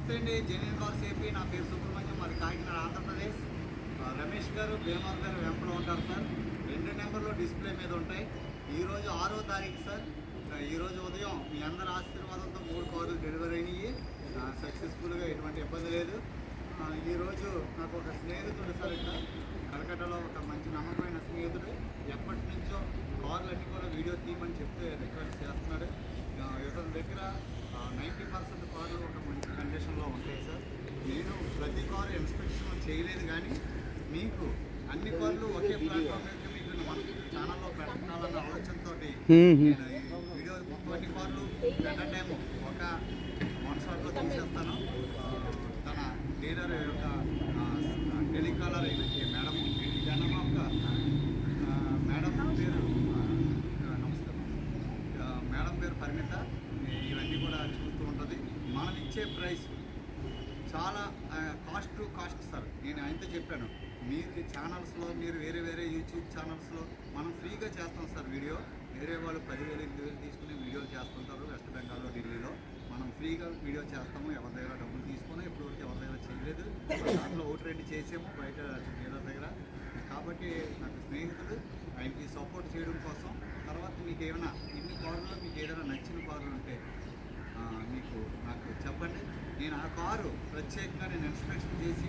నమస్తే అండి, genuine cars AP. నా పేరు సుబ్రహ్మణ్యం, మరి కాకినాడ, ఆంధ్రప్రదేశ్. రమేష్ గారు, భీమవరం గారు వెంపలో ఉంటారు సార్. 2 నెంబర్లు డిస్ప్లే మీద ఉంటాయి. ఈరోజు 6వ తారీఖు సార్. ఈరోజు ఉదయం మీ అందరి ఆశీర్వాదంతో 3 కార్లు డెలివరీ అయినాయి సక్సెస్ఫుల్గా, ఎటువంటి ఇబ్బంది లేదు. ఈరోజు నాకు ఒక స్నేహితుడు సార్, ఇక్కడ కలకట్టలో ఒక మంచి నమ్మకమైన స్నేహితుడు, ఎప్పటి నుంచో కార్లన్నీ కూడా వీడియో తీయమని చెప్తే రిక్వెస్ట్ చేస్తున్నాడు. ఇతని దగ్గర 90% కార్లు ఒక మంచి కండిషన్లో ఉంటాయి సార్. నేను ప్రతి కారు ఇన్స్పెక్షన్ చేయలేదు, కానీ మీకు అన్ని కార్లు ఒకే ప్లాట్ఫామ్ మీద మీకు మన ఛానల్లో పెట్టాలన్న ఆలోచనతో నేను ఈ వీడియో కొన్ని కార్లు ఎట్ టైము ఒక 1 షాట్లో తీసేస్తాను. తన డీలర్ యొక్క టెలికాలర్ మేడం జనమాక మేడం పేరు, నమస్కారం, మేడం పేరు పరిమిత. ఇవన్నీ కూడా చూస్తూ ఉంటుంది. మనం ఇచ్చే ప్రైస్ చాలా కాస్ట్ టు కాస్ట్ సార్. నేను ఆయనతో చెప్పాను, మీరు ఛానల్స్లో, మీరు వేరే యూట్యూబ్ ఛానల్స్లో మనం ఫ్రీగా చేస్తాం సార్ వీడియో. వేరే వాళ్ళు 10,000 2,000 తీసుకుని వీడియోలు చేస్తుంటారు వెస్ట్ బెంగాల్లో, ఢిల్లీలో. మనం ఫ్రీగా వీడియో చేస్తాము, ఎవరి దగ్గర డబ్బులు తీసుకుని ఇప్పటివరకు ఎవరి దగ్గర చేయలేదు. దాంట్లో 1-2 చేసాము బయట డీలర్ దగ్గర. కాబట్టి నాకు స్నేహితుడు, ఆయనకి సపోర్ట్ చేయడం కోసం. తర్వాత మీకు ఏమైనా ఇన్ని కార్లలో మీకు ఏదైనా నచ్చిన కార్లు ఉంటే మీకు నాకు చెప్పండి. నేను ఆ కారు ప్రత్యేకంగా నేను ఇన్స్పెక్షన్ చేసి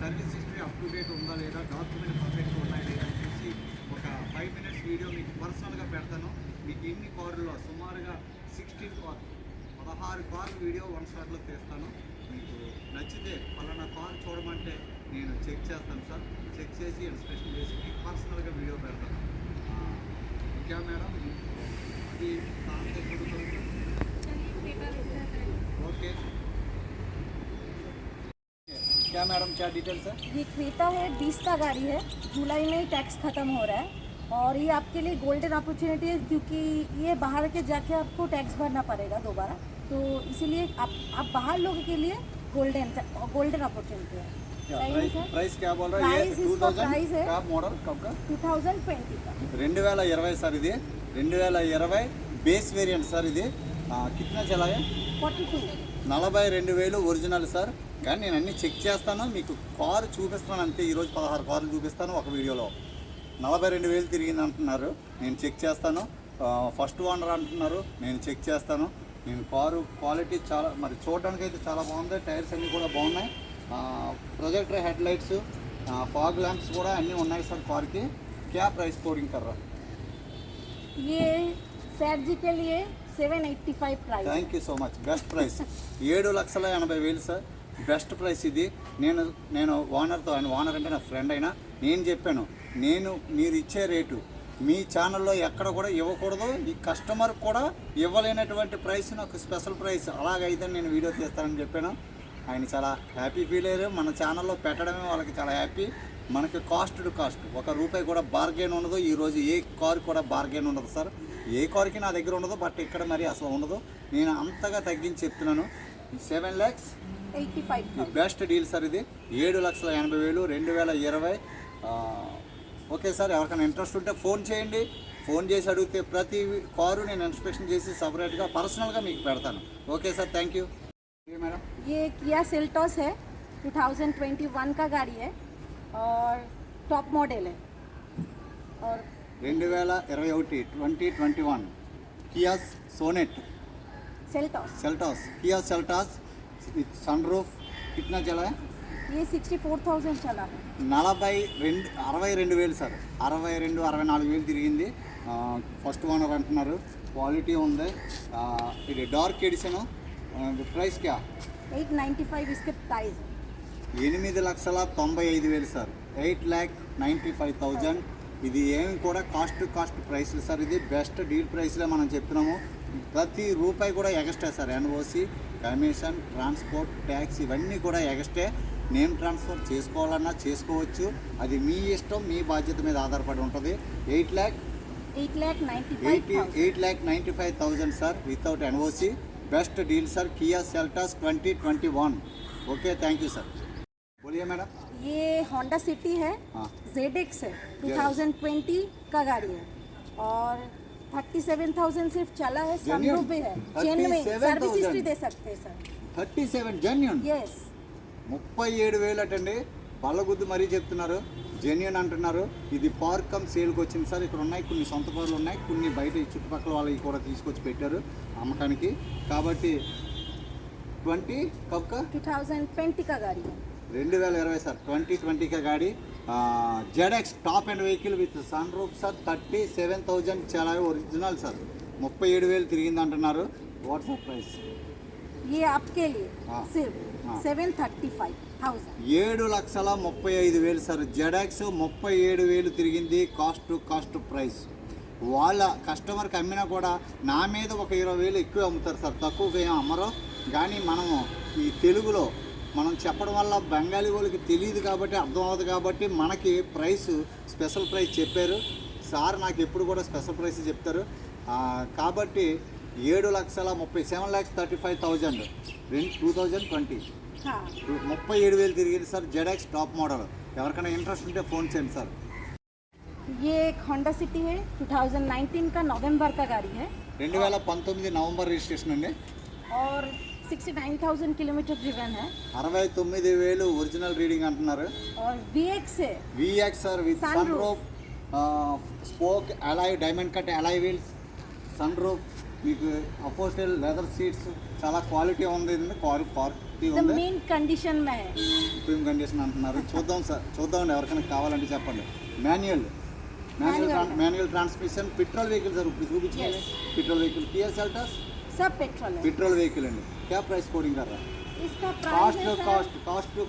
service history up to date ఉందా లేదా, డాక్యుమెంట్ పర్ఫెక్ట్గా ఉన్నాయా లేదా అని చూసి ఒక 5 మినిట్స్ వీడియో మీకు పర్సనల్గా పెడతాను. మీకు ఇన్ని కార్లలో సుమారుగా 16 కార్లు వీడియో 1 షాట్లో తీస్తాను. మీకు నచ్చితే పలానా కారు చూడమంటే నేను చెక్ చేస్తాను సార్. చెక్ చేసి ఇన్స్పెక్షన్ చేసి మీకు పర్సనల్గా వీడియో పెడతాను. ఓకే మేడం, అది ओके। क्या मैडम, क्या डिटेल्स है? ये क्रेटा है, 20 का गाड़ी है। जुलाई में टैक्स ख़त्म हो रहा है और ये आपके लिए गोल्डन अपॉर्चुनिटी है, क्योंकि ये बाहर के जाके आपको टैक्स भरना पड़ेगा दोबारा, तो इसीलिए आप बाहर लोगों के लिए गोल्डन अपॉर्चुनिटी है। प्राइस क्या बोल रहा है? प्राइस इसका प्राइस है क्या मॉडल कब का? 2020 का। 2020 సార్. ఇది 2020 బేస్ వేరియంట్ సార్. ఇది కిतना चला है? 42,000 ఒరిజినల్ సార్. కానీ నేను అన్నీ చెక్ చేస్తాను, మీకు కారు చూపిస్తాను అంతే. ఈరోజు 16 కార్లు చూపిస్తాను ఒక వీడియోలో. 42,000 తిరిగింది అంటున్నారు, నేను చెక్ చేస్తాను. ఫస్ట్ ఓనర్ అంటున్నారు, నేను చెక్ చేస్తాను. నేను కారు క్వాలిటీ చాలా, మరి చూడడానికి అయితే చాలా బాగుంది. టైర్స్ అన్నీ కూడా బాగున్నాయి. Projector head lights, fog lamps కూడా అన్నీ ఉన్నాయి సార్ కార్కి. क्या प्राइस कोडिंग कर रहा? ये सर जी के लिए 785 price. Thank you so much. Best price 7,80,000 sir. Best price ఇది. నేను ఓనర్తో, ఆయన ఓనర్ అంటే నా ఫ్రెండ్ అయినా, నేను చెప్పాను, మీరు ఇచ్చే రేటు మీ ఛానల్లో ఎక్కడ కూడా ఇవ్వకూడదు, ఈ కస్టమర్ కూడా ఇవ్వలేనటువంటి ప్రైస్, నాకు స్పెషల్ ప్రైస్ అలాగైతే నేను వీడియో తీస్తానని చెప్పాను. ఆయన చాలా హ్యాపీ ఫీల్ అయ్యారు. మన ఛానల్లో పెట్టడమే వాళ్ళకి చాలా హ్యాపీ. మనకి కాస్ట్ టు కాస్ట్, ₹1 కూడా బార్గెన్ ఉండదు. ఈరోజు ఏ కారు కూడా బార్గెన్ ఉండదు సార్. ఏ కారుకి నా దగ్గర ఉండదు, బట్ ఇక్కడ మరి అసలు ఉండదు. నేను అంతగా తగ్గించి చెప్తున్నాను. 7,85,000 బెస్ట్ డీల్ సార్. ఇది 7,80,000 2020. ఓకే సార్, ఎవరికైనా ఇంట్రెస్ట్ ఉంటే ఫోన్ చేయండి. ఫోన్ చేసి అడిగితే ప్రతి కారు నేను ఇన్స్పెక్షన్ చేసి సపరేట్గా పర్సనల్గా మీకు పెడతాను. Okay sir, thank you madam. ये किया सेल्टॉस है, 2021 का गाड़ी है और टॉप मॉडल है। और 2021 किया सोनेट सेल्टॉस किया सेल्टॉस विथ सनरूफ कितना चला है? ये 64,000 चला है। 62,000 సార్. 64,000 తిరిగింది. ఫస్ట్ ఓనర్ అంటున్నారు, క్వాలిటీ ఉంది. ఇది డార్క్ ఎడిషన్. ప్రైస్ క్యా? 895 इसके प्राइस। 8,95,000 సార్. 8,95,000. ఇది ఏమి కూడా కాస్ట్ టు కాస్ట్ ప్రైస్లు సార్. ఇది బెస్ట్ డీల్ ప్రైస్లో మనం చెప్తున్నాము. ప్రతి రూపాయి కూడా extra sir. NOC, commission, transport, tax ఇవన్నీ కూడా ఎగస్ట్రే. నేమ్ ట్రాన్స్ఫర్ చేసుకోవాలన్నా చేసుకోవచ్చు, అది మీ ఇష్టం, మీ బాధ్యత మీద ఆధారపడి ఉంటుంది. 8,95,000 sir without NOC. Best deal sir, Kia Seltos 2021. Okay, thank you sir. बोलिए मैडम. ये होंडा सिटी है, ZX है, 2020 का गाड़ी है और 37,000 सिर्फ चला है। सनरूफ भी है, चेन में सर्विस हिस्ट्री दे सकते हैं सर. 37 జెన్యూన్. यस 37,000 అటండి. బల్లగుద్దు మరీ చెప్తున్నారు, జెన్యూన్ అంటున్నారు. ఇది పార్క్ కమ్ సేల్కి వచ్చింది సార్. ఇక్కడ ఉన్నాయి కొన్ని సొంత కార్లు ఉన్నాయి, కొన్ని బయట ఈ చుట్టుపక్కల వాళ్ళకి కూడా తీసుకొచ్చి పెట్టారు అమ్మకానికి. కాబట్టి 20 कब का 2020 का गाड़ी है. 2020 సార్, 2020 का गाड़ी ZX top and vehicle with sun roof sir. 37,000 చాలా ఒరిజినల్ సార్. 37,000 తిరిగింది అంటున్నారు. వాట్సాప్ ప్రైస్ ये आपके लिए हाँ. सिर्फ हाँ. 735,000. 7,35,000 సార్. ZX 37,000 తిరిగింది. Cost to cost price. వాళ్ళ కస్టమర్కి అమ్మినా కూడా నా మీద ఒక 20,000 ఎక్కువ అమ్ముతారు సార్, తక్కువగా ఏం అమ్మరు. కానీ మనము ఈ తెలుగులో మనం చెప్పడం వల్ల బెంగాలీ వాళ్ళకి తెలియదు కాబట్టి, అర్థం అవ్వదు కాబట్టి మనకి ప్రైస్ స్పెషల్ ప్రైస్ చెప్పారు సార్. నాకు ఎప్పుడు కూడా స్పెషల్ ప్రైస్ చెప్తారు. కాబట్టి 7,35,000 2020 हाँ 37,000 తిరిగింది సార్. ZX top model. ఎవరికైనా ఇంట్రెస్ట్ ఉంటే ఫోన్ చేయండి సార్. ये एक होंडा सिटी है 2019 का नवंबर का गाड़ी है 2019 నవంబర్ రిజిస్ట్రేషన్ అండి. और 69,000 किलोमीटर ड्रिवन है 69,000 ఒరిజినల్ రీడింగ్ అంటున్నారు. और VX है. VX sir with sun Sunroof. Roof, spoke alloy, diamond cut alloy wheels, sun roof, మీకు అపోస్టల్ లెదర్ సీట్స్, చాలా క్వాలిటీ ఉంది. క్వాలిటీ द ఉంది. मेन कंडीशन में है. ప్రీమియం కండిషన్ అంటున్నారు. చూద్దాం సార్, చూద్దామండి. ఎవరికైనా కావాలంటే చెప్పండి. Manual manual transmission petrol vehicle sir. ఇప్పుడు చూపించాలి Yes. Petrol vehicle. Kia Seltos सब पेट्रोल है. पेट्रोल व्हीकल है. क्या प्राइस कोडिंग कर रहा है? इसका प्राइस कास्ट है टू सर,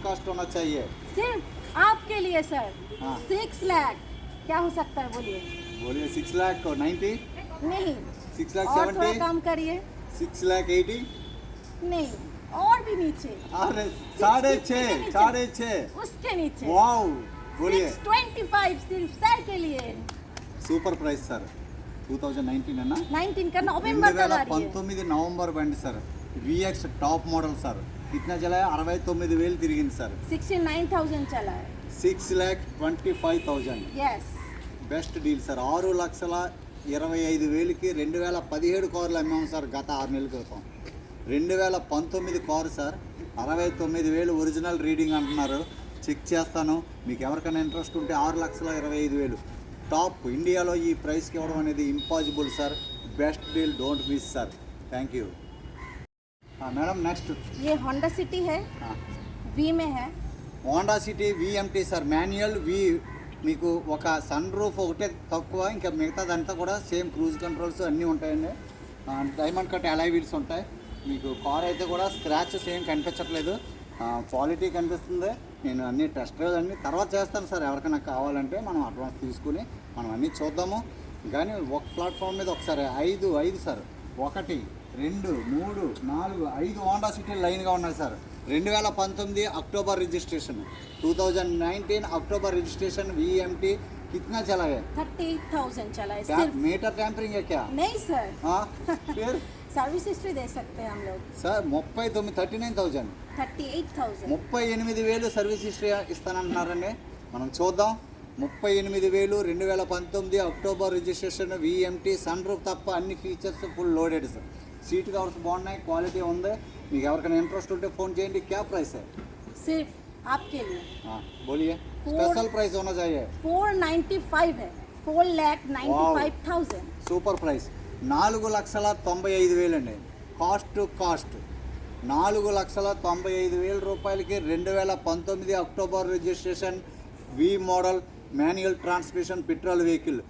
कास्ट होना चाहिए. सिर्फ आपके लिए सर हाँ. 6 लाख. क्या हो सकता है बोलिए? बोलिए 6,90,000, नहीं 6,70,000, और थोड़ा काम करिए. 6,80,000. नहीं और भी नीचे. अरे 6,500 उसके नीचे वाओ. बोलिए 625 सिर्फ सर के लिए. Super price sir. 2019 అన్న 19 का नवंबर का गाड़ी है. 2019 నవంబర్ బండి sir. VX top model sir. కిतना चला है? 69,000 తిరిగింది సార్. 69,000 चला है. 6,25,000. Yes best deal sir. 6,25,000కి 2017 కార్లు అమ్మాము సార్ గత 6 నెలల క్రితం. 2019 కారు సార్. 69,000 ఒరిజినల్ రీడింగ్ అంటున్నారు. చెక్ చేస్తాను. మీకు ఎవరికైనా ఇంట్రెస్ట్ ఉంటే 6,25,000 టాప్ ఇండియాలో ఈ ప్రైస్కి ఇవ్వడం అనేది impossible sir. Best deal, don't miss sir. Thank you madam. Next ये होंडा सिटी है वी में है. Honda city VMT sir. Manual మీకు ఒక సన్ రూఫ్ ఒకటే తక్కువ, ఇంకా మిగతాదంతా కూడా సేమ్ క్రూజ్ కంట్రోల్స్ అన్నీ ఉంటాయండి. డైమండ్ కట్ అలాయ్ వీల్స్ ఉంటాయి. మీకు కార్ అయితే కూడా స్క్రాచెస్ ఏం కనిపించట్లేదు, క్వాలిటీ కనిపిస్తుంది. నేను అన్ని టెస్ట్ డ్రైవ్ అన్నీ తర్వాత చేస్తాను సార్. ఎవరికైనా కావాలంటే మనం అడ్వాన్స్ తీసుకుని మనం అన్నీ చూద్దాము. కానీ ఒక ప్లాట్ఫామ్ మీద ఒకసారి 5 సార్. 1 2 3 4 5 హోండా సిటీ లైన్గా ఉన్నాయి సార్. 2019 अक्टूबर रजिस्ट्रेशन, 2019 अक्टूबर रजिस्ट्रेशन VMT. कितना चला है? 38,000 चला है सिर्फ. मीटर टैंपरिंग है क्या? नहीं सर हाँ फिर सर्विस हिस्ट्री दे सकते हैं हम लोग. సార్ 39,000 38,000 38,000 సర్వీస్ హిస్టరీ ఇస్తానంటున్నారండి. మనం చూద్దాం. 38,000 2019 October registration VMT. Sunroof తప్ప అన్ని features full loaded sir. Seat covers బాగున్నాయి, క్వాలిటీ ఉంది. మీకు ఎవరికైనా ఇంట్రెస్ట్ ఉంటే ఫోన్ చేయండి. క్యా ప్రైస్ है? सिर्फ आपके लिए. हाँ बोलिए. स्पेशल प्राइस होना चाहिए. 495 है. 4,95,000. Super price. 4,95,000 అండి. కాస్ట్ టు కాస్ట్ 4,95,000 రూపాయలకి 2019 October registration V model manual transmission petrol vehicle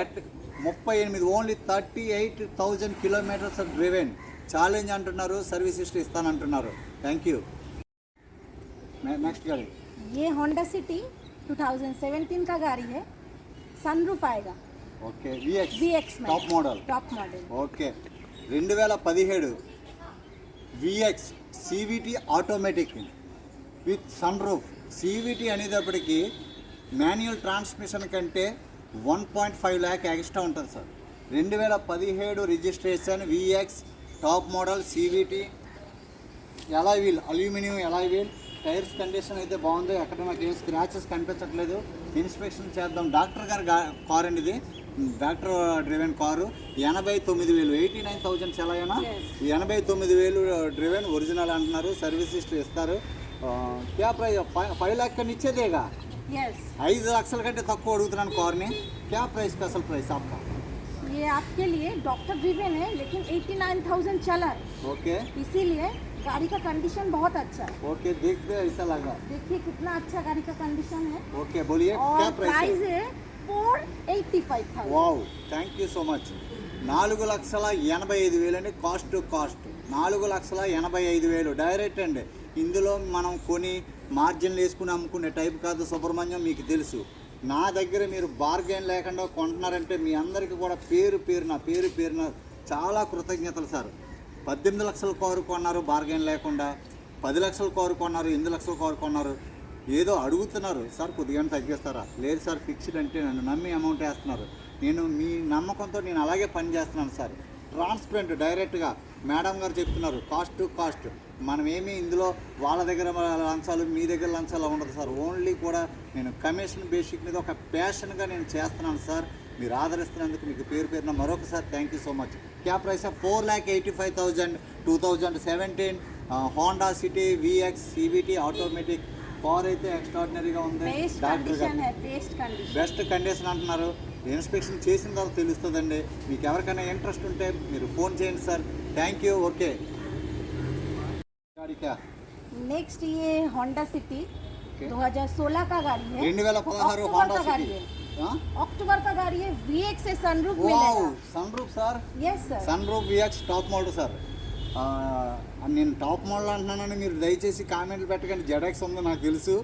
at 38 only 38,000 kilometres driven. Challenge అంటున్నారు, సర్వీస్ హిస్టరీ ఇస్తానంటున్నారు. Thank you. నెక్స్ట్ గాడి ये होंडा सिटी 2017 का गाड़ी है. सनरूफ आएगा. ఓకే. VX में top model. Top model. Okay. 2017 VX CVT automatic with sun roof. CVT అనేటప్పటికి మాన్యువల్ ట్రాన్స్మిషన్ కంటే 1.5 lakh ఎక్స్ట్రా ఉంటుంది sir. 2017 registration VX top model CVT. Alloy wheel, aluminium alloy wheel. Tyres condition అయితే బాగుంది. ఎక్కడ నాకు ఏం scratches కనిపించట్లేదు. ఇన్స్పెక్షన్ చేద్దాం. డాక్టర్ గారి కార్ అండి ఇది. Doctor driven car 89,000 89,000 చలాయనా Yes. 89,000 driven original అంటున్నారు, సర్వీస్ హిస్టరీ ఇస్తారు. క్యా ప్రైస్ 5 लाख का नीचे देगा? यस 5 లక్షల కంటే తక్కువ అడుగుతున్నాను కార్ని. క్యా ప్రైస్ స్పెషల్ ప్రైస్ आपका? ये आपके लिए डॉक्टर ड्रिवन है लेकिन 89,000 चला है, ओके इसीलिए गाड़ी का कंडीशन बहुत अच्छा है. ओके, देखते ऐसा लगा. देखिए कितना अच्छा गाड़ी का कंडीशन है. ओके बोलिए क्या और प्राइस प्राइस है? है 485,000. Wow, thank you so much. 4,85,000 అండి కాస్ట్ టు కాస్ట్. 4,85,000 డైరెక్ట్ అండి. ఇందులో మనం కొని మార్జిన్లు వేసుకుని అమ్ముకునే టైప్ కాదు సుబ్రహ్మణ్యం, మీకు తెలుసు. నా దగ్గర మీరు బార్గెన్ లేకుండా కొంటున్నారంటే మీ అందరికీ కూడా పేరు పేరున చాలా కృతజ్ఞతలు సార్. 18 లక్షల కారు కొన్నారు బార్గెన్ లేకుండా, 10 లక్షల కారు కొన్నారు, 8 లక్షల కారు కొన్నారు. ఏదో అడుగుతున్నారు సార్ కొద్దిగా తగ్గిస్తారా? లేదు సార్ ఫిక్స్డ్ అంటే నన్ను నమ్మి అమౌంట్ వేస్తున్నారు. నేను మీ నమ్మకంతో నేను అలాగే పని చేస్తున్నాను సార్. ట్రాన్స్పరెంట్ డైరెక్ట్గా మేడం గారు చెప్తున్నారు కాస్ట్ టు కాస్ట్. మనం ఏమీ ఇందులో వాళ్ళ దగ్గర లంచాలు మీ దగ్గర లంచాలు ఉండదు సార్. ఓన్లీ కూడా నేను కమిషన్ బేసిక్ మీద ఒక ప్యాషన్గా నేను చేస్తున్నాను సార్. మీరు ఆదరిస్తున్నందుకు మీకు పేరున మరొకసారి థ్యాంక్ యూ సో మచ్. క్యా price 4,85,000 2017 Honda city VX CVT automatic car అయితే ఎక్స్ట్రాడినరీగా ఉంది. बेस्ट డాక్టర్ कंडीशन గారు है, बेस्ट कंडीशन. బెస్ట్ కండిషన్ అంటున్నారు. ఇన్స్పెక్షన్ చేసిన తర్వాత తెలుస్తుందండి. మీకు ఎవరికైనా ఇంట్రెస్ట్ ఉంటే మీరు ఫోన్ చేయండి సార్. Thank you. ఓకే गाड़ी क्या? नेक्स्ट ये होंडा सिटी Okay. 2016 का गाड़ी है. 2016 अक्टूबर होंडा का गाड़ी सिटी. है. अक्टूबर का गाड़ी है. VX से सनरूफ వావ్, मिलेगा. Sun roof sir. Yes sir. Sun roof VX top model sir. నేను టాప్ మోడల్ అంటున్నానని మీరు దయచేసి కామెంట్లు పెట్టకండి. ZX ఉంది నాకు తెలుసు,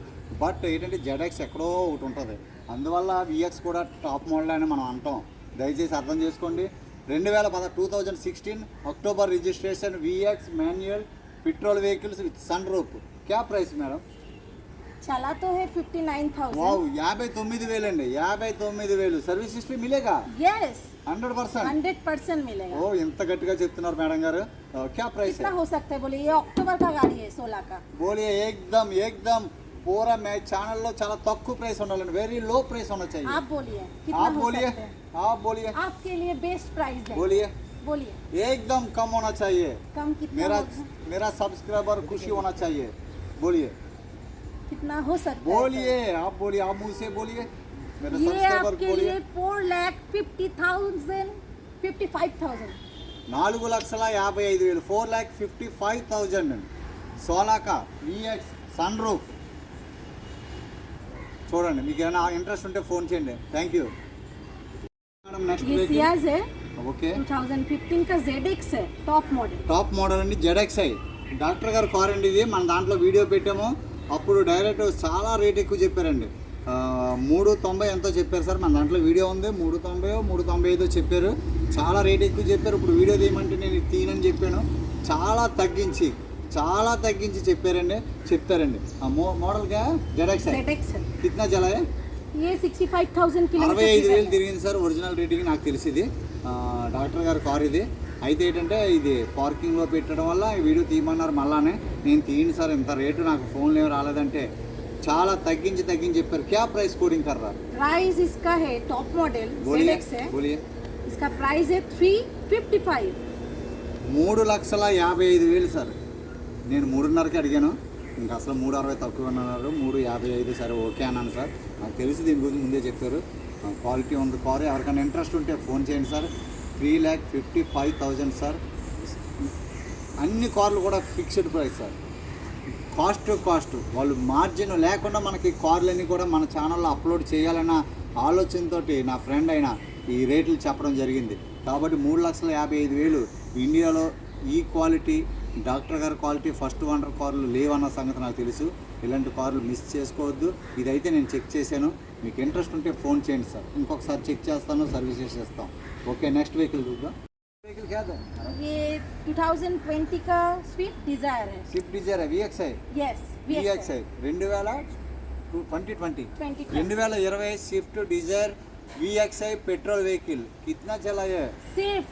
బట్ ఏంటంటే ZX ఎక్కడో ఒకటి ఉంటుంది, అందువల్ల VX కూడా టాప్ మోడల్ అని మనం అంటాం. దయచేసి అర్థం చేసుకోండి. 2016 October registration VX manual petrol vehicles with sun roof. క్యా ప్రైస్ మేడం? चला तो है 59,000. వావ్, 59,000 అండి. 59,000 సర్వీస్ హిస్టరీ మిలేగా? यस 100%. 100% मिलेगा. ఓ, ఎంత గట్టిగా చెప్తున్నారు మేడం గారు. క్యా ప్రైస్ कितना हो सकता है बोलिए? ये अक्टूबर का गाड़ी है 16 का. बोलिए एकदम पूरा मैं चैनल లో చాలా తక్కువ ప్రైస్ ఉండాలండి. వెరీ లో ప్రైస్ होना चाहिए. आप बोलिए कितना आप हो बोलिए, सकता है? आप बोलिए, आपके लिए बेस्ट प्राइस है. बोलिए बोलिए एकदम कम होना चाहिए. कम कितना मेरा होगा? मेरा सब्सक्राइबर खुशी होना चाहिए. बोलिए कितना हो सकता बोलिए, आप बोलिए, आप मुंह से बोलिए. मेरा है? ये सब्सक्राइबर आपके बोलिए. लिए 4,50,000 55,000. 4,55,000 4,55,000 16 का VX సన్ రూఫ్. చూడండి, మీకు ఏమైనా ఇంట్రెస్ట్ ఉంటే ఫోన్ చేయండి. Thank you madam. నెక్స్ట్ ये सियाज है ఓకే 2015 का ZX है टॉप मॉडल. టాప్ మోడల్ అండి. ZXi డాక్టర్ గారు కార్ అండి ఇది. మన దాంట్లో వీడియో పెట్టాము, అప్పుడు డైరెక్ట్ చాలా రేట్ ఎక్కువ చెప్పారండి. 390 ఎంతో చెప్పారు సార్. మన దాంట్లో వీడియో ఉంది. 390 395 చెప్పారు. చాలా రేట్ ఎక్కువ చెప్పారు. ఇప్పుడు వీడియో తీయమంటే నేను ఇది తీయనని చెప్పాను. చాలా తగ్గించి చెప్తారండి. మోడల్గా ZXi ZX है. కిतना చలా है? ये 65,000 किलोमीटर 65,000 తిరిగింది సార్. ఒరిజినల్ రేటింగ్ నాకు తెలిసింది. డాక్టర్ గారి కార్ ఇది. అయితే ఏంటంటే ఇది పార్కింగ్లో పెట్టడం వల్ల ఈ వీడియో తీయమన్నారు. మళ్ళానే నేను తీయను సార్, ఇంత రేటు నాకు ఫోన్లో ఏమి రాలేదంటే చాలా తగ్గించి చెప్పారు. క్యా ప్రైస్ కోడింగ్ కర్రా? प्राइस इसका है टॉप मॉडल बोलिए ZX है. बोलिए. इसका प्राइस है 355. 3,55,000 సార్. నేను 3.5కి అడిగాను, ఇంకా అసలు 3.60 తక్కువ అన్నారు. 3.55 సరే ఓకే అన్నాను సార్. నాకు తెలిసి దీని గురించి ముందే చెప్పారు. క్వాలిటీ ఉంది కారు. ఎవరికైనా ఇంట్రెస్ట్ ఉంటే ఫోన్ చేయండి సార్. 3,55,000 సార్. అన్ని కార్లు కూడా fixed price sir. Cost to cost. వాళ్ళు మార్జిన్ లేకుండా మనకి కార్లన్నీ కూడా మన ఛానల్లో అప్లోడ్ చేయాలన్న ఆలోచనతో నా ఫ్రెండ్ అయిన ఈ రేట్లు చెప్పడం జరిగింది. కాబట్టి 3,55,000 ఇండియాలో ఈ క్వాలిటీ డాక్టర్ గారి క్వాలిటీ ఫస్ట్ వండర్ కార్లు లేవన్న సంగతి నాకు తెలుసు. ఇలాంటి కార్లు మిస్ చేసుకోవద్దు. ఇదైతే నేను చెక్ చేశాను. మీకు ఇంట్రెస్ట్ ఉంటే ఫోన్ చేయండి సార్. ఇంకొకసారి చెక్ చేస్తాను, సర్వీస్ చేసేస్తాం. ఓకే నెక్స్ట్ వెహికల్ చూద్దాం. వెహికల్ क्या है? ये 2020 का स्विफ्ट डिजायर है. स्विफ्ट डिजायर है VXi. Yes VXi 2020 Swift Dzire VXi petrol vehicle कितना चला है? सिर्फ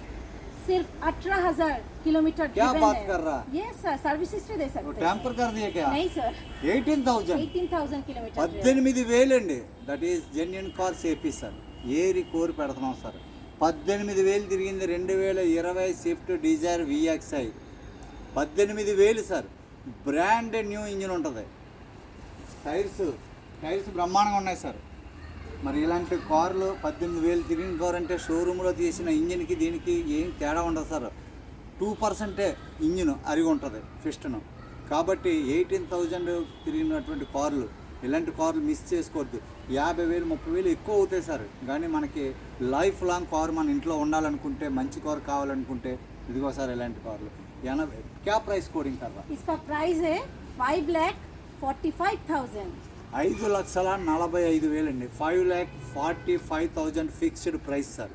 18,000 किलोमीटर क्या driven बात है. कर रहा? यस सर, सर्विस हिस्ट्री दे सकते हैं. टैंपर कर दिया क्या? नहीं सर, 18,000 18,000 किलोमीटर driven. 18,000 అండి. That is genuine cars AP sir. ఏరి కోరి పెడుతున్నాం సార్. 18,000 తిరిగింది 2020 Swift Dzire VXI. 18,000 sir. Brand new engine ఉంటుంది. టైర్స్ బ్రహ్మాండంగా ఉన్నాయి సార్. మరి ఇలాంటి కార్లు 18,000 తిరిగిన కారు అంటే షోరూంలో తీసిన ఇంజిన్కి దీనికి ఏం తేడా ఉండదు సార్. 2% ఇంజిన్ అరిగి ఉంటుంది పిస్టన్. కాబట్టి 18,000 తిరిగినటువంటి కార్లు, ఇలాంటి కార్లు మిస్ చేసుకోవద్దు. 50,000 30,000 ఎక్కువ అవుతాయి సార్. కానీ మనకి లైఫ్ లాంగ్ కారు మన ఇంట్లో ఉండాలనుకుంటే, మంచి కారు కావాలనుకుంటే ఇదిగో సార్ ఇలాంటి కార్లు. 80 క్యా ప్రైస్ కోడింగ్ కర్రా? इसका प्राइस है 5,45,000. 5,45,000 అండి. 5,45,000 ఫిక్స్డ్ ప్రైస్ సార్.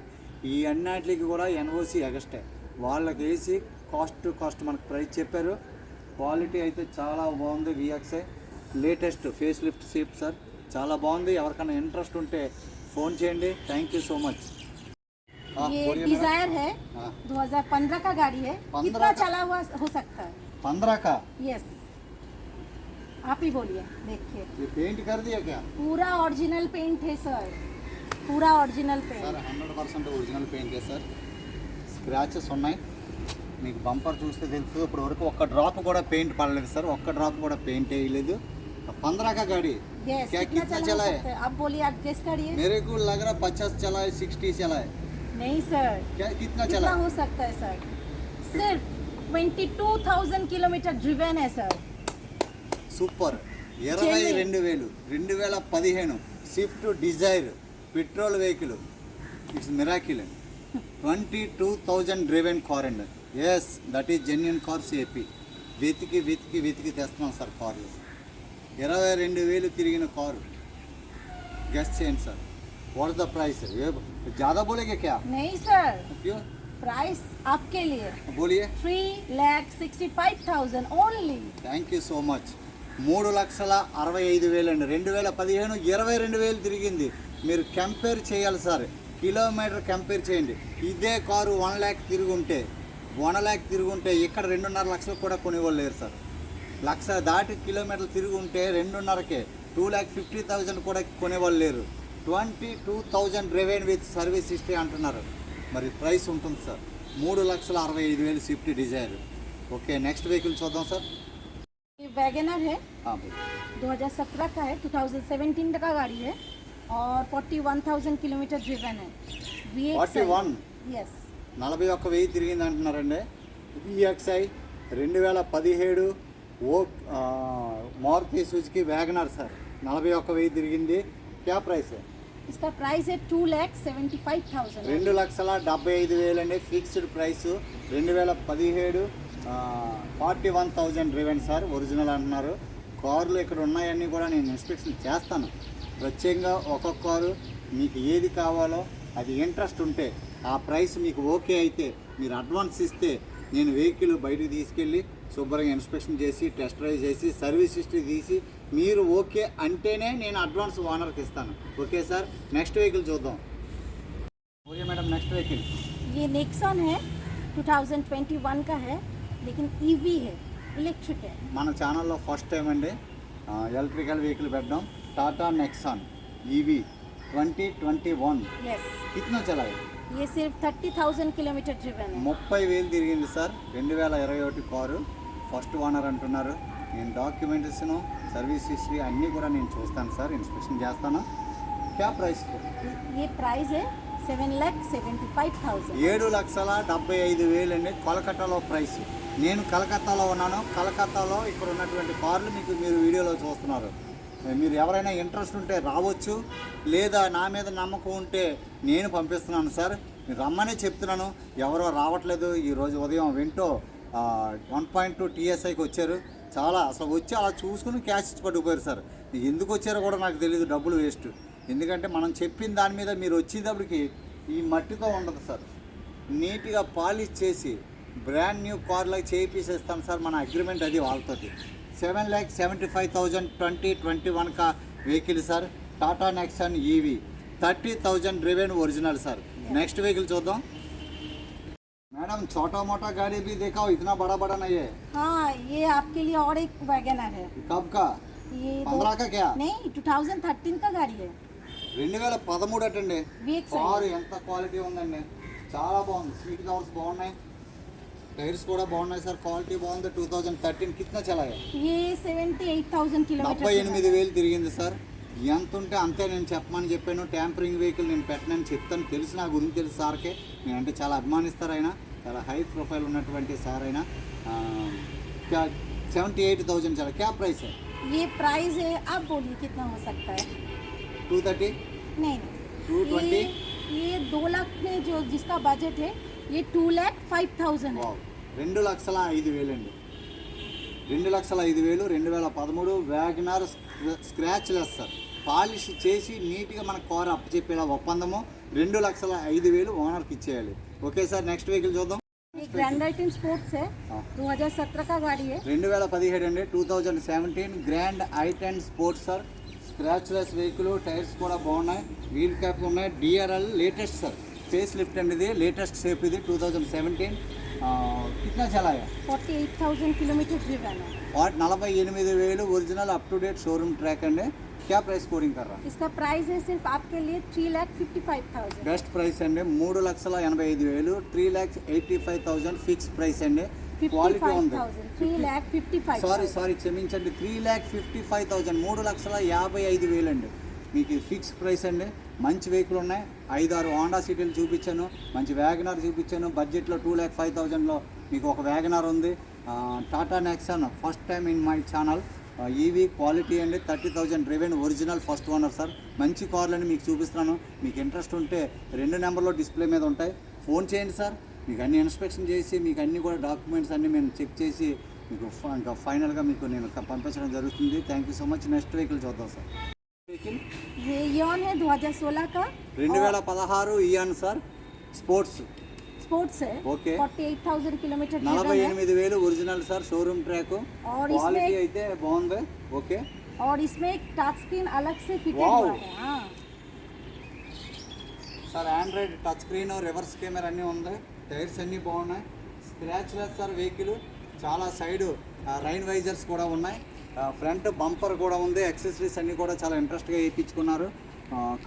ఈ అన్నిటికి కూడా ఎన్ఓసి ఎగస్టే వాళ్ళకి వేసి కాస్ట్ మనకు ప్రైస్ చెప్పారు. క్వాలిటీ అయితే చాలా బాగుంది. VXI latest face lift shape sir, చాలా బాగుంది. ఎవరికైనా ఇంట్రెస్ట్ ఉంటే ఫోన్ చేయండి. Thank you so much. ये डिजायर है, 2015 का गाड़ी है. 15 कितना का? चला हुआ हो सकता है? 15 का यस, आप ही बोलिए. देखिए ये पेंट कर दिया क्या? पूरा ओरिजिनल पेंट है सर, पूरा original sir paint. 100% original paint sir. Scratches ఉన్నాయి, మీకు బంపర్ చూస్తే తెలుసు. ఇప్పుడు వరకు ఒక్క డ్రాప్ కూడా పెయింట్ పడలేదు సార్. ఒక్క డ్రాప్ కూడా పెయింట్ వేయలేదు. 15 का गाड़ी यस, क्या कितना कितना चला चला हो है? सकता है? आप बोलिए, आप गेस करिए. मेरे को लग रहा 50 चला है, 60 चला है. नहीं सर, क्या कितना कितना चला? हो सकता है सर? सिर्फ 22,000 किलोमीटर ड्रिवन है sir. Super. 22,000 2015 Swift Dzire petrol vehicle. It's miracle. 22,000 driven car అండి. Yes, that is genuine cars AP. వెతికి తెస్తున్నాం సార్ కార్లు. 22,000 తిరిగిన కారు. గెస్ట్ చేయండి sir. What is the price? ज़्यादा बोलेंगे क्या? नहीं सर, क्यों? प्राइस आपके लिए बोलिए. 3,65,000 only. Thank you so much. 3,65,000 అండి. 2015 22,000 తిరిగింది. మీరు కంపేర్ చేయాలి సార్, కిలోమీటర్ కంపేర్ చేయండి. ఇదే కారు 1 lakh తిరుగుంటే ఇక్కడ 2.5 లక్షలు కూడా కొనేవాళ్ళు లేరు సార్. 1 లక్ష దాటి కిలోమీటర్లు తిరుగుంటే 2.5కే 2,50,000 కూడా కొనేవాళ్ళు లేరు. 22,000 డ్రైవెన్ విత్ సర్వీస్ హిస్టరీ అంటున్నారు. మరి ప్రైస్ ఉంటుంది sir. 3,65,000 Swift Dzire. Okay, next vehicle చూద్దాం సార్. ये वैगनर है, बोलिए. 2017 का है, 2017 का गाड़ी है और 41,000 किलोमीटर ड्रिवन है. 41? यस. 41,000 తిరిగింది అంటున్నారండి. VXI 2017 Maruti Suzuki WagonR sir. 41,000 తిరిగింది. క్యా ప్రైస్? इसका प्राइस है 2,75,000. 2,75,000 అండి fixed price. 2017 41,000 driven sir. Original అంటున్నారు. కార్లు ఇక్కడ ఉన్నాయన్నీ కూడా నేను ఇన్స్పెక్షన్ చేస్తాను ప్రత్యేకంగా. ఒక్కొక్క కారు మీకు ఏది కావాలో అది ఇంట్రెస్ట్ ఉంటే, ఆ ప్రైస్ మీకు ఓకే అయితే మీరు అడ్వాన్స్ ఇస్తే నేను వెహికల్ బయటకు తీసుకెళ్ళి శుభ్రంగా ఇన్స్పెక్షన్ చేసి టెస్ట్ డ్రైవ్ చేసి సర్వీస్ హిస్టరీ తీసి మీరు ఓకే అంటేనే నేను అడ్వాన్స్ ఓనర్కి ఇస్తాను. ఓకే సార్, నెక్స్ట్ వెహికల్ చూద్దాం. Okay madam, next vehicle. ये नेक्सॉन है, 2021 का है, लेकिन ईवी है, इलेक्ट्रिक है. మన ఛానల్లో ఫస్ట్ టైం అండి ఎలక్ట్రికల్ వెహికల్ పెట్టడం. Tata Nexon EV 2021. यस, కిतना చలా है? ये सिर्फ 30,000 किलोमीटर ड्रिवन है. 30,000 తిరిగింది సార్. 2021 కారు. ఫస్ట్ ఓనర్ అంటున్నారు. నేను డాక్యుమెంటేషన్ సర్వీస్ హిస్టరీ అన్నీ కూడా నేను చూస్తాను సార్, ఇన్స్పెక్షన్ చేస్తాను. క్యా ప్రైస్? ये प्राइस है 7,75,000. 7,75,000 అండి. కోలకత్తాలో ప్రైస్. నేను కలకత్తాలో ఉన్నాను. కలకత్తాలో ఇక్కడ ఉన్నటువంటి కార్లు మీరు వీడియోలో చూస్తున్నారు. మీరు ఎవరైనా ఇంట్రెస్ట్ ఉంటే రావచ్చు, లేదా నా మీద నమ్మకం ఉంటే నేను పంపిస్తున్నాను సార్. మీరు రమ్మనే చెప్తున్నాను. ఎవరో రావట్లేదు. ఈరోజు ఉదయం వింటో 1.2 TSIకి వచ్చారు. చాలా అసలు వచ్చి అలా చూసుకుని క్యాష్ ఇచ్చి పట్టుకుపోయారు సార్. ఎందుకు వచ్చారో కూడా నాకు తెలియదు. డబ్బులు వేస్ట్. ఎందుకంటే మనం చెప్పిన దాని మీద మీరు వచ్చేటప్పటికి ఈ మట్టితో ఉండదు సార్. నీట్గా పాలిష్ చేసి బ్రాండ్ న్యూ కార్లకు చేయించేస్తాను సార్. మన అగ్రిమెంట్ అది వాళ్ళతో. 7,75,000 2021 का vehicle sir. Tata Nexon EV 30,000 driven original sir. Next vehicle చూద్దాం. मैडम छोटा मोटा गाड़ी भी देखा हो, इतना बड़ा बड़ा नहीं है. हाँ, ये आपके लिए और एक वैगनर है. कब का? ये 15 का क्या? नहीं, 2013 का गाड़ी है. 2013 అటండి. వీక్స్ కారు ఎంత క్వాలిటీ ఉందండి, చాలా బాగుంది. సీట్ కవర్స్ బాగున్నాయి, టైర్స్ కూడా బాగున్నాయి సార్, క్వాలిటీ బాగుంది. 2013 కిतना चला है? ये 78,000 किलोमीटर 78,000 తిరిగింది సార్. ఎంత ఉంటే అంతే నేను చెప్పమని చెప్పాను. ట్యాంపరింగ్ వెహికల్ నేను పెట్టనని చెప్తాను, తెలుసు, నా గురించి తెలుసు సార్కే. నేనంటే చాలా అభిమానిస్తారు ఆయన, చాలా హై ప్రొఫైల్ ఉన్నటువంటి సార్ అయినా. 78,000 चला. क्या प्राइस है? ये प्राइस है, आप बोलिए कितना हो सकता है? 230, नहीं 220. ये 2 लाख में जो जिसका बजट है ये 2,05,000 है. 2,05,000 అండి. 2,05,000 2013 WagonR scratchless sir. Polish చేసి నీట్గా మన కార్ అప్పు చెప్పేలా ఒప్పందము. 2,05,000 ఓనర్కి ఇచ్చేయాలి. ఓకే సార్, నెక్స్ట్ వెహికల్ చూద్దాం. ये ग्रैंड आइटन स्पोर्ट्स है, 2017 का गाड़ी है. 2017 అండి, 2017 Grand i ten Sports sir. Scratchless vehicle, tyres కూడా బాగున్నాయి, వీల్ క్యాప్ ఉన్నాయి. DRL latest sir, face lift అండి, ఇది లేటెస్ట్ షేప్. ఇది 2017. कितना चला है? 48,000 किलोमीटर ड्रिवन है. 48,000 original up to date showroom track अंडे. क्या प्राइस कोडिंग कर रहा है? इसका प्राइस है सिर्फ आपके लिए 3,55,000. बेस्ट प्राइस अंडे. 3,85,000, 3,85,000 ఫిక్స్ ప్రైస్ అండి. క్వాలిటీ ఉంది. 3,55,000. సారీ క్షమించండి, 3,55,000, 3,55,000 అండి. మీకు ఫిక్స్ ప్రైస్ అండి. మంచి వెహికల్ ఉన్నాయి, 5-6 హోండా సిటీలు చూపించాను, మంచి వ్యాగనార్ చూపించాను. బడ్జెట్లో 2,05,000లో మీకు ఒక వ్యాగనార్ ఉంది. Tata Nexon first time in my channel. EV quality అండి, 30,000 driven original first owner sir. మంచి కార్లని మీకు చూపిస్తున్నాను. మీకు ఇంట్రెస్ట్ ఉంటే 2 నెంబర్లో డిస్ప్లే మీద ఉంటాయి, ఫోన్ చేయండి సార్. మీకు అన్ని ఇన్స్పెక్షన్ చేసి మీకు అన్ని కూడా డాక్యుమెంట్స్ అన్నీ మేము చెక్ చేసి మీకు ఇంకా ఫైనల్గా మీకు నేను పంపించడం జరుగుతుంది. Thank you so much. Next vehicle చూద్దాం సార్. వెహికల్ ये इयॉन है 2016 का. 2016 ఇయాన్ సార్, స్పోర్ట్స్ स्पोर्ट्स है. ఓకే. 48,000 किलोमीटर ड्रिवन है. 48,000 ఒరిజినల్ సార్, షోరూమ్ ట్రాక్. और క్వాలిటీ इसमें అయితే బాగుంది. ఓకే. और इसमें एक टच स्क्रीन अलग से फिटेड वाओ. हुआ है. हाँ, sir Android touch screen, reverse camera అన్నీ ఉంది. టైర్స్ అన్నీ బాగున్నాయి. Scratch less sir vehicle. చాలా సైడ్ రైన్ వైజర్స్ కూడా ఉన్నాయి. ఫ్రంట్ బంపర్ కూడా ఉంది. యాక్సెసరీస్ అన్నీ కూడా చాలా ఇంట్రెస్ట్గా వేయించుకున్నారు.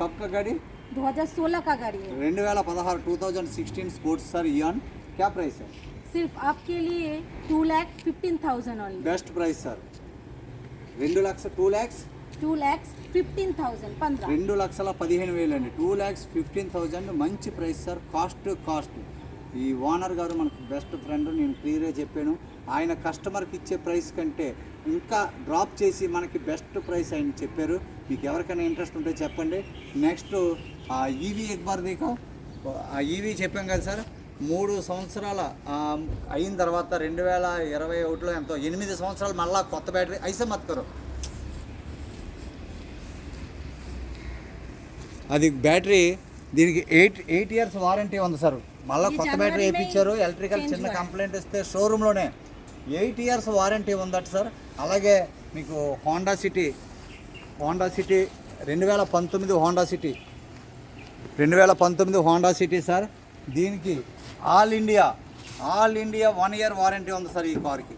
కప్ కా గాడి 2016 का गाड़ी है. 2016 2016 స్పోర్ట్స్ సార్ ఇయాన్. క్యా ప్రైస్ है? सिर्फ आपके लिए 2,15,000 ओनली. Best price sir. 2,15,000 2,15,000 అండి. 2,15,000 మంచి ప్రైస్ సార్. కాస్ట్ ఈ ఓనర్ గారు మనకు బెస్ట్ ఫ్రెండ్, నేను క్లియర్గా చెప్పాను. ఆయన కస్టమర్కి ఇచ్చే ప్రైస్ కంటే ఇంకా డ్రాప్ చేసి మనకి బెస్ట్ ప్రైస్ ఆయన చెప్పారు. మీకు ఎవరికైనా ఇంట్రెస్ట్ ఉంటే చెప్పండి. నెక్స్ట్ ఈవీ ఎక్బార్ దీకా ఈవీ చెప్పాం కదా సార్. 3 సంవత్సరాల అయిన తర్వాత 2021లో ఎంతో 8 సంవత్సరాలు మళ్ళీ కొత్త బ్యాటరీ ఐసే మత్కరు. అది బ్యాటరీ దీనికి 8 ఇయర్స్ వారంటీ ఉంది సార్. మళ్ళీ కొత్త బ్యాటరీ వేయించారు. ఎలక్ట్రికల్ చిన్న కంప్లైంట్ ఇస్తే షోరూంలోనే 8 ఇయర్స్ వారంటీ ఉందట సార్. అలాగే మీకు Honda city 2019 Honda city sir. దీనికి ఆల్ ఇండియా 1 ఇయర్ వారంటీ ఉంది సార్. ఈ కార్కి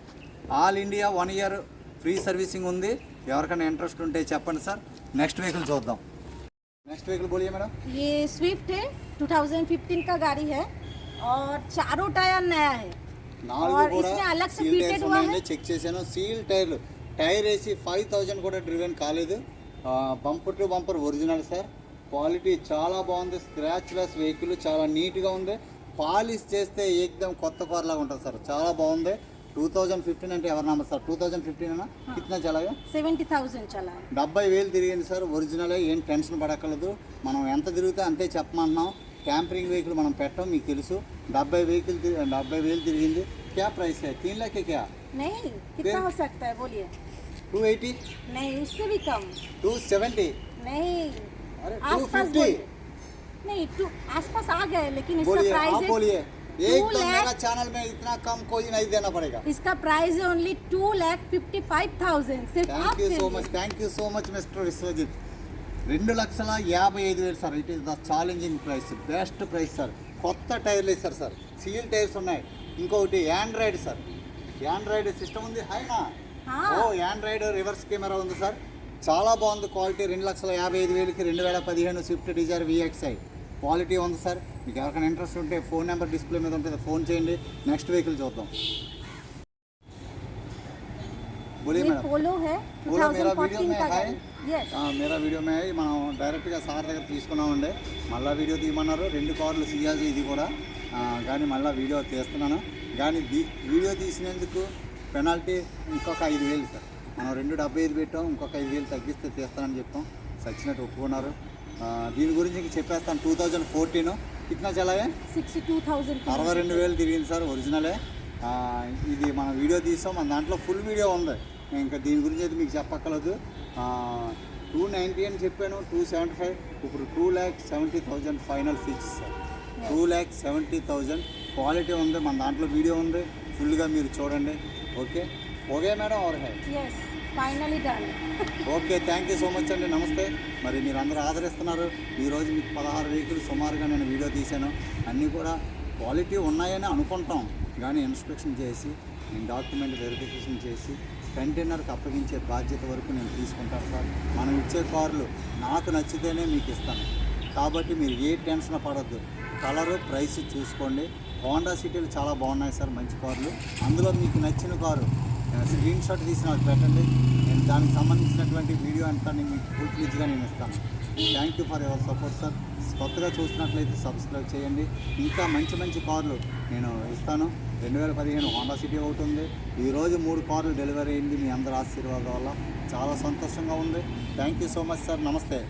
all India 1 year free servicing ఉంది. ఎవరికైనా ఇంట్రెస్ట్ ఉంటే చెప్పండి సార్. నెక్స్ట్ వెహికల్ చూద్దాం. नेक्स्ट व्हीकल बोलिए मैडम. ये स्विफ्ट है, 2015 का गाड़ी है और चारों टायर नया है. और इसमें अलग से फिटेड हुआ है. చెక్ చేశాను. సీల్ టైర్లు, టైర్ వేసి 5,000 కూడా డ్రివెన్ కాలేదు. Bumper to bumper original sir. Quality చాలా బాగుంది. స్క్రాచ్ లెస్ వెహికల్, చాలా నీట్గా ఉంది. పాలిష్ చేస్తే ఏకదమ్ కొత్త కార్ లాగా ఉంటుంది సార్. చాలా బాగుంది. 2015 అంటే ఎవరు నమ్మరు సార్. 2015 అన్నా కిतना चला है? 70,000 चला है. 70,000 తిరిగింది సార్. ఒరిజినల్, ఏం టెన్షన్ పడక్కర్లేదు. మనం ఎంత తిరిగితే అంతే చెప్పమంటున్నాం. ట్యాంపరింగ్ వెహికల్ మనం పెట్టాం, మీకు తెలుసు. 70,000 తిరిగింది. क्या प्राइस है? 3 लाख है क्या? नहीं, कितना हो सकता है बोलिए. 280? नहीं, उससे भी कम. 270? नहीं, अरे आसपास 250? नहीं, आसपास आ गए, लेकिन इसका बोलिए, प्राइस आप है बोलिए. 2 एकदम मेरा लाख. चैनल में इतना कम कोई नहीं देना पड़ेगा. इसका प्राइस है ओनली 2,55,000 सिर्फ థ్యాంక్ యూ आपके సో लिए. Much. Thank you so much mister Vishwajit. 2,55,000 sir. It is the challenging price, best price sir. కొత్త టైర్లు వేస్తారు సార్. సీల్ టైర్స్ ఉన్నాయి. ఇంకొకటి ఆండ్రాయిడ్ సార్. ఆండ్రాయిడ్ సిస్టమ్ ఉంది. హైనా हाँ. ఓ ఆండ్రాయిడ్ రివర్స్ కెమెరా ఉంది సార్. చాలా బాగుంది క్వాలిటీ. 2,55,000కి 2015 స్విఫ్ట్ డిజైర్ VXI క్వాలిటీ ఉంది సార్. మీకు ఎవరికైనా ఇంట్రెస్ట్ ఉంటే ఫోన్ నెంబర్ డిస్ప్లే మీద ఉంటుంది, ఫోన్ చేయండి. నెక్స్ట్ వెహికల్ చూద్దాం. बोलिए ये मैडम. पोलो है बोलो, मेरा वीडियो 2014 में का है. गाड़ी. यस మేరా వీడియో మే మనం డైరెక్ట్గా సార్ దగ్గర తీసుకున్నామండి. మళ్ళీ వీడియో తీయమన్నారు. 2 కార్లు సియాజీ ఇది కూడా, కానీ మళ్ళీ వీడియో తీస్తున్నాను. కానీ వీడియో తీసినందుకు పెనాల్టీ ఇంకొక 5,000 సార్. మనం 275 పెట్టాం, ఇంకొక 5,000 తగ్గిస్తే తీస్తానని చెప్పాం. సచ్చినట్టు ఒప్పుకున్నారు. దీని గురించి ఇంక చెప్పేస్తాను. 2014 కిतना చలాయే 62,000 62,000 తిరిగింది సార్. ఒరిజినలే. ఇది మనం వీడియో తీసాం, మన దాంట్లో ఫుల్ వీడియో ఉంది. ఇంకా దీని గురించి అయితే మీకు చెప్పక్కర్లేదు. 290 అని చెప్పాను, 275. ఇప్పుడు 2,70,000 ఫైనల్ ఫిక్స్ సార్. 2,70,000 క్వాలిటీ ఉంది, మన దాంట్లో వీడియో ఉంది. ఫుల్గా మీరు చూడండి. Okay okay madam. और है yes finally done. Okay, thank you so much అండి. నమస్తే. మరి మీరు అందరూ ఆదరిస్తున్నారు. ఈరోజు మీకు 16 వెహికల్ సుమారుగా నేను వీడియో తీశాను. అన్నీ కూడా క్వాలిటీ ఉన్నాయని అనుకుంటాం, కానీ ఇన్స్పెక్షన్ చేసి నేను డాక్యుమెంట్ వెరిఫికేషన్ చేసి కంటైనర్కి అప్పగించే బాధ్యత వరకు నేను తీసుకుంటాను సార్. మనం ఇచ్చే కార్లు నాకు నచ్చితేనే మీకు ఇస్తాను. కాబట్టి మీరు ఏ టెన్షన్ పడొద్దు. కలరు ప్రైస్ చూసుకోండి. హోండా సిటీలు చాలా బాగున్నాయి సార్, మంచి కార్లు. అందులో మీకు నచ్చిన కారు స్క్రీన్ షాట్ తీసి నాకు పెట్టండి. నేను దానికి సంబంధించినటువంటి వీడియో అంతా మీకు పూర్తిగా నేను ఇస్తాను. Thank you for your support sir. కొత్తగా చూసినట్లయితే సబ్స్క్రైబ్ చేయండి. ఇంకా మంచి మంచి కార్లు నేను ఇస్తాను. 2015 హోండా సిటీ ఒకటి ఉంది. ఈరోజు 3 కార్లు డెలివరీ అయింది. మీ అందరి ఆశీర్వాదం వల్ల చాలా సంతోషంగా ఉంది. Thank you so much sir. నమస్తే.